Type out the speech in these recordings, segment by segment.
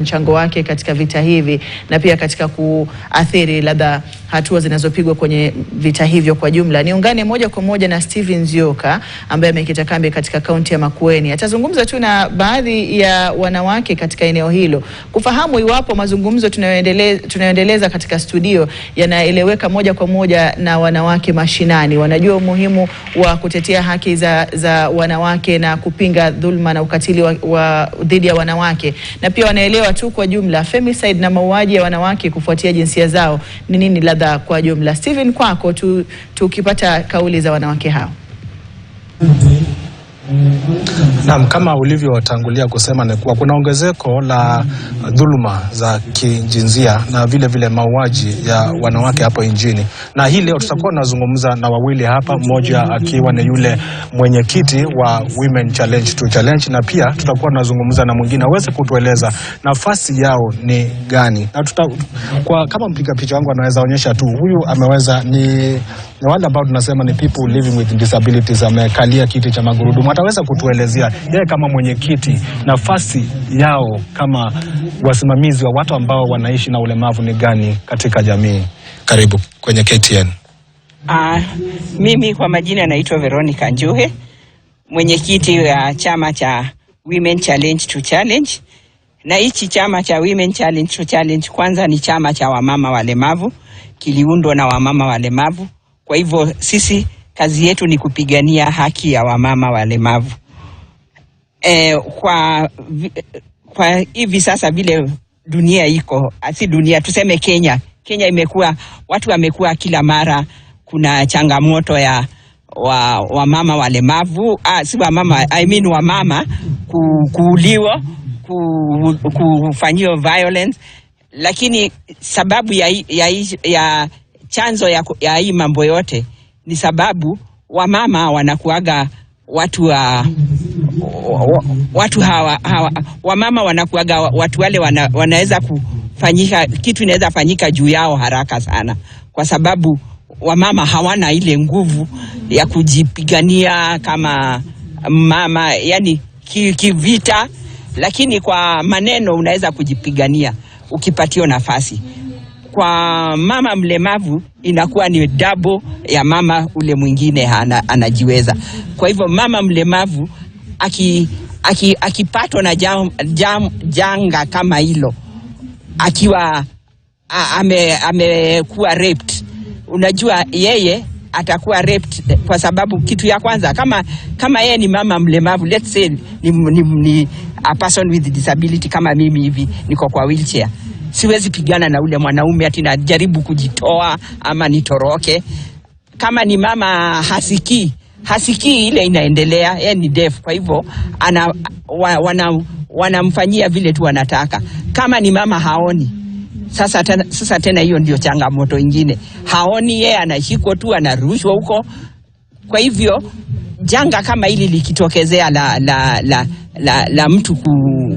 mchango wake katika vita hivi na pia katika kuathiri labda hatua zinazopigwa kwenye vita hivyo kwa jumla. Niungane moja kwa moja na Steven Nzioka ambaye amekita kambi katika kaunti ya Makueni. Atazungumza tu na baadhi ya wanawake katika eneo hilo kufahamu iwapo mazungumzo tunayoendeleza katika studio yanaeleweka moja kwa moja na wanawake mashinani. Wanajua umuhimu wa kutetea haki za wanawake na kupinga dhulma na ukatili wa dhidi ya wanawake, na pia wanaelewa tu kwa jumla femicide na mauaji ya wanawake kufuatia jinsia zao ni nini ladha kwa jumla. Steven, kwako tukipata kauli za wanawake hao. Naam, kama ulivyotangulia kusema ni kuwa kuna ongezeko la dhuluma za kijinsia na vile mauaji ya wanawake hapo nchini. Na hii leo tutakuwa tunazungumza na wawili hapa, mmoja akiwa ni yule mwenyekiti wa Women Challenge to Challenge, na pia tutakuwa tunazungumza na mwingine aweze kutueleza nafasi yao ni gani. Na kama mpiga picha wangu anaweza onyesha tu, huyu ameweza ni wale ambao tunasema ni people living with disabilities, amekalia kiti cha magurudumu. Ataweza kutuelezea yeye kama mwenyekiti nafasi yao kama wasimamizi wa watu ambao wanaishi na ulemavu ni gani katika jamii. Karibu kwenye KTN. Mimi kwa majina naitwa Veronica Njuhe, mwenyekiti wa chama cha Women Challenge to Challenge. Na hichi chama cha Women Challenge to Challenge kwanza ni chama cha wamama walemavu, kiliundwa na wamama walemavu. Kwa hivyo sisi kazi yetu ni kupigania haki ya wamama walemavu. Kwa hivi sasa vile dunia iko, si dunia, tuseme Kenya imekuwa, watu wamekuwa kila mara kuna changamoto ya wamama walemavu, si wamama, wamama kuuliwa, kufanyiwa violence. Lakini sababu ya chanzo ya hii mambo yote ni sababu wamama wanakuaga wamama wanakuaga watu wale wanaweza kufanyika kitu, inaweza fanyika juu yao haraka sana, kwa sababu wamama hawana ile nguvu ya kujipigania kama mama, yani kivita. Lakini kwa maneno unaweza kujipigania ukipatiwa nafasi. Kwa mama mlemavu inakuwa ni double ya mama ule mwingine anajiweza. Kwa hivyo mama mlemavu akipatwa na janga kama hilo, akiwa amekuwa raped, unajua yeye atakuwa raped kwa sababu kitu ya kwanza, kama yeye ni mama mlemavu, let's say ni a person with disability kama mimi hivi niko kwa wheelchair, siwezi pigana na ule mwanaume ati najaribu kujitoa ama nitoroke. Kama ni mama hasikii ile inaendelea, yeye ni deaf, kwa hivyo wanamfanyia vile tu wanataka. Kama ni mama haoni, sasa tena hiyo ndio changamoto ingine. Haoni, yeye anashikwa tu, anarushwa huko. Kwa hivyo janga kama hili likitokezea la mtu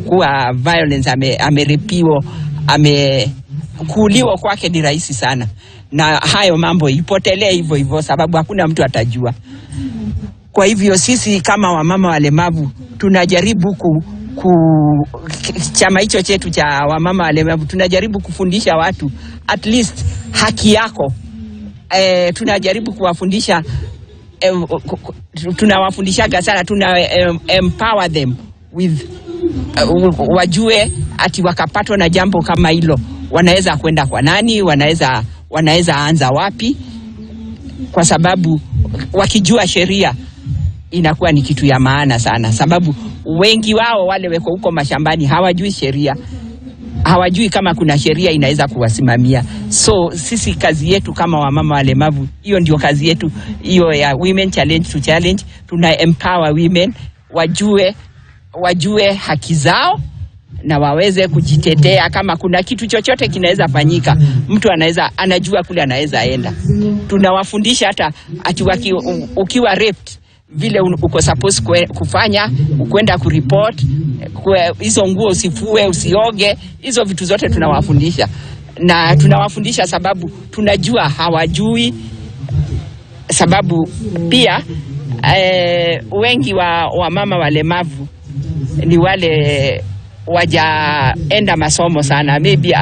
kuwa violence, amerepiwa, amekuuliwa, kwake ni rahisi sana, na hayo mambo ipotelee hivyo sababu hakuna mtu atajua. Kwa hivyo sisi kama wamama walemavu tunajaribu chama hicho chetu cha wamama walemavu tunajaribu kufundisha watu at least haki yako. Tunajaribu kuwafundisha, tunawafundishaga sana, empower them with wajue ati wakapatwa na jambo kama hilo wanaweza kwenda kwa nani, wanaweza anza wapi, kwa sababu wakijua sheria inakuwa ni kitu ya maana sana, sababu wengi wao wale weko huko mashambani hawajui sheria, hawajui kama kuna sheria inaweza kuwasimamia. So sisi kazi yetu kama wamama walemavu, hiyo ndio kazi yetu, hiyo ya Women Challenge to Challenge. Tuna empower women wajue haki zao na waweze kujitetea. Kama kuna kitu chochote kinaweza fanyika, mtu anajua kule anaweza enda. Tunawafundisha hata ati ukiwa raped vile uko supposed kufanya, kwenda kureport, hizo nguo usifue, usioge, hizo vitu zote tunawafundisha. Na tunawafundisha sababu tunajua hawajui, sababu pia wengi wa mama walemavu ni wale wajaenda masomo sana, maybe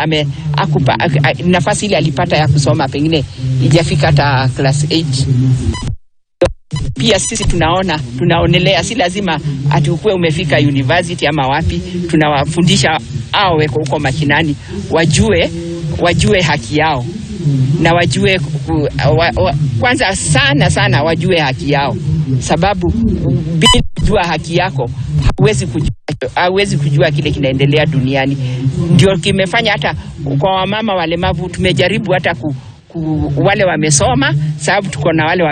nafasi ile alipata ya kusoma pengine ijafika hata class 8. Pia sisi tunaonelea si lazima ati ukue umefika university ama wapi, tunawafundisha hao weko huko mashinani wajue haki yao na wajue kwanza sana wajue haki yao, sababu bila kujua haki yako hauwezi kujua kile kinaendelea duniani. Ndio kimefanya hata kwa wamama walemavu tumejaribu hata wale wamesoma, sababu tuko na wale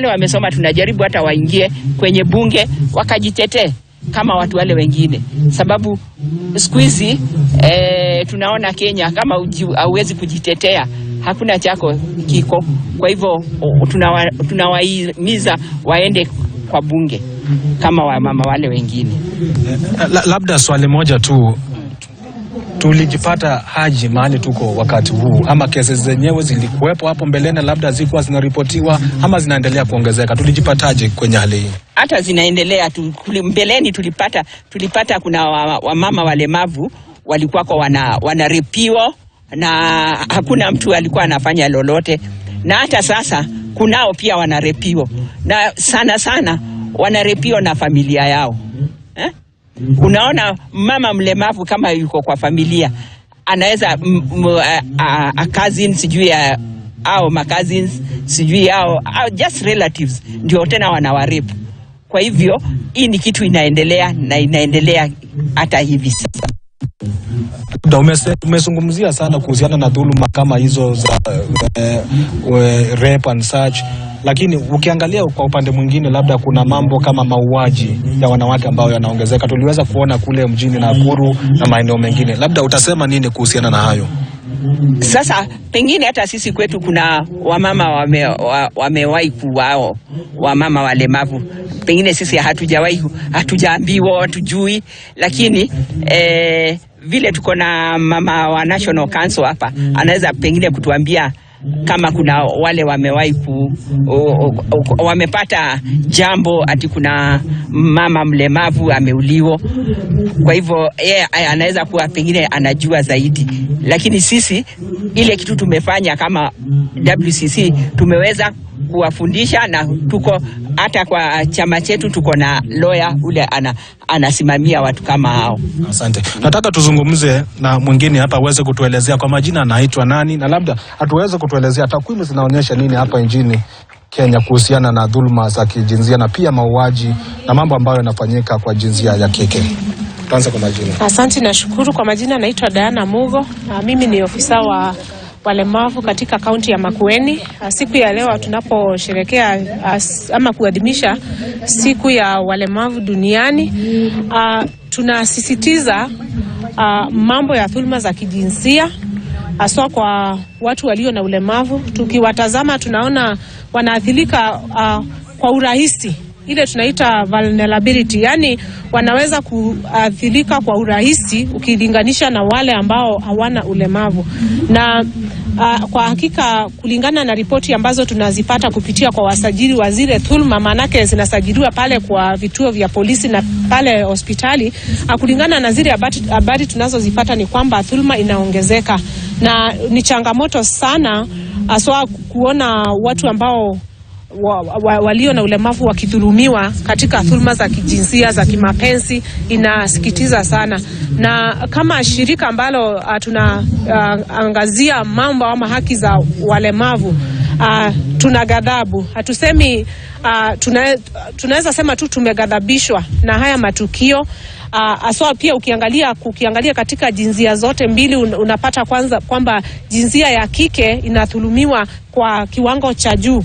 wamesoma, tunajaribu hata waingie kwenye bunge wakajitetee kama watu wale wengine, sababu siku hizi tunaona Kenya kama hauwezi kujitetea hakuna chako kiko. Kwa hivyo tunawahimiza waende kwa bunge kama wamama wale wengine. Labda swali moja tu, tulijipata haji mahali tuko wakati huu, ama kesi zenyewe zilikuwepo hapo mbeleni, labda zilikuwa zinaripotiwa ama zinaendelea kuongezeka? Tulijipataje kwenye hali hii? Hata zinaendelea mbeleni. Tulipata kuna wamama walemavu walikuwa wanarepiwa na hakuna mtu alikuwa anafanya lolote, na hata sasa kunao pia wanarepiwa, na sana wanarepiwa na familia yao. Unaona, mama mlemavu kama yuko kwa familia anaweza cousins sijui au cousins sijui au just relatives ndio tena wanawarepu. Kwa hivyo hii ni kitu inaendelea na inaendelea hata hivi sasa. Umezungumzia sana kuhusiana na dhuluma kama hizo za rape and such, lakini ukiangalia kwa upande mwingine labda kuna mambo kama mauaji ya wanawake ambayo yanaongezeka. Tuliweza kuona kule mjini Nakuru na maeneo mengine. Labda utasema nini kuhusiana na hayo? Sasa pengine hata sisi kwetu kuna wamama wamewahi kuwao wamama walemavu, pengine sisi hatujaambiwa, hatujui, lakini vile tuko na mama wa National Council hapa, anaweza pengine kutuambia kama kuna wale wamewahi wamepata jambo ati kuna mama mlemavu ameuliwa. Kwa hivyo anaweza kuwa pengine anajua zaidi, lakini sisi ile kitu tumefanya kama WCC tumeweza kuwafundisha, na tuko hata kwa chama chetu tuko na lawyer ule anasimamia watu kama hao. Asante. Nataka tuzungumze na mwingine hapa aweze kutuelezea kwa majina anaitwa nani, na labda atuweze kutuelezea takwimu zinaonyesha nini hapa nchini Kenya kuhusiana na dhuluma za kijinsia na pia mauaji na mambo ambayo yanafanyika kwa jinsia ya kike. Tuanze kwa majina. Asante na shukuru. Kwa majina naitwa Diana Mugo. Mimi ni ofisa wa walemavu katika kaunti ya Makueni. Siku ya leo tunaposherehekea ama kuadhimisha siku ya walemavu duniani, tunasisitiza mambo ya dhuluma za kijinsia hasa kwa watu walio na ulemavu. Tukiwatazama tunaona wanaathirika kwa urahisi, ile tunaita vulnerability, yani wanaweza kuathirika kwa urahisi ukilinganisha na wale ambao hawana ulemavu. Na kwa hakika kulingana na ripoti ambazo tunazipata kupitia kwa wasajili wa zile dhuluma, manake zinasajiliwa pale kwa vituo vya polisi na pale hospitali, kulingana na zile habari tunazozipata ni kwamba dhuluma inaongezeka, na ni changamoto sana haswa kuona watu ambao walio na ulemavu wakidhulumiwa katika dhuluma za kijinsia, za kimapenzi. Inasikitiza sana, na kama shirika ambalo tunaangazia mambo ama haki za walemavu, tuna ghadhabu. Hatusemi tunaweza sema tu tumeghadhabishwa na haya matukio. Aswa pia ukiangalia katika jinsia zote mbili, unapata kwanza kwamba jinsia ya kike inadhulumiwa kwa kiwango cha juu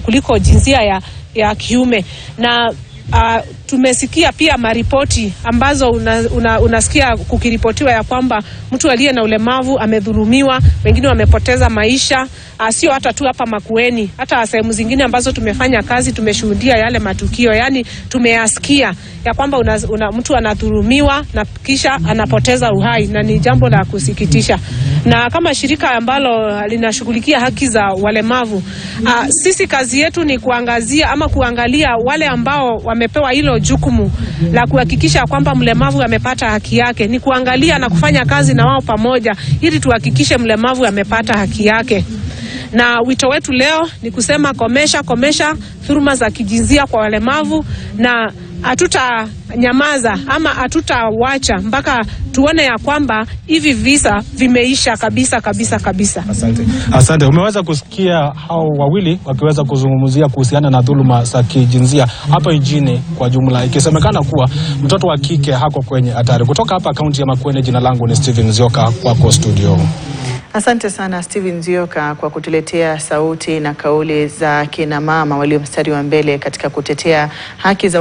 kuliko jinsia ya kiume. Na tumesikia pia maripoti ambazo unasikia kukiripotiwa ya kwamba mtu aliye na ulemavu amedhulumiwa, wengine wamepoteza maisha. Sio hata tu hapa Makueni, hata sehemu zingine ambazo tumefanya kazi tumeshuhudia yale matukio. Yani tumeyasikia ya kwamba mtu anadhulumiwa na kisha anapoteza uhai, na ni jambo la kusikitisha. Na kama shirika ambalo linashughulikia haki za walemavu, sisi kazi yetu ni kuangazia ama kuangalia wale ambao wamepewa hilo jukumu la kuhakikisha kwamba mlemavu amepata haki yake, ni kuangalia na kufanya kazi na wao pamoja ili tuhakikishe mlemavu amepata haki yake. Na wito wetu leo ni kusema komesha dhuluma za kijinsia kwa walemavu, na hatutanyamaza ama hatutawacha mpaka tuone ya kwamba hivi visa vimeisha kabisa. Asante. Umeweza kusikia hao wawili wakiweza kuzungumzia kuhusiana na dhuluma za kijinsia hapa nchini kwa jumla, ikisemekana kuwa mtoto wa kike hako kwenye hatari. Kutoka hapa kaunti ya Makueni, jina langu ni Steven Nzioka, kwako studio. Asante sana Steven Nzioka kwa kutuletea sauti na kauli za kina mama walio mstari wa mbele katika kutetea haki za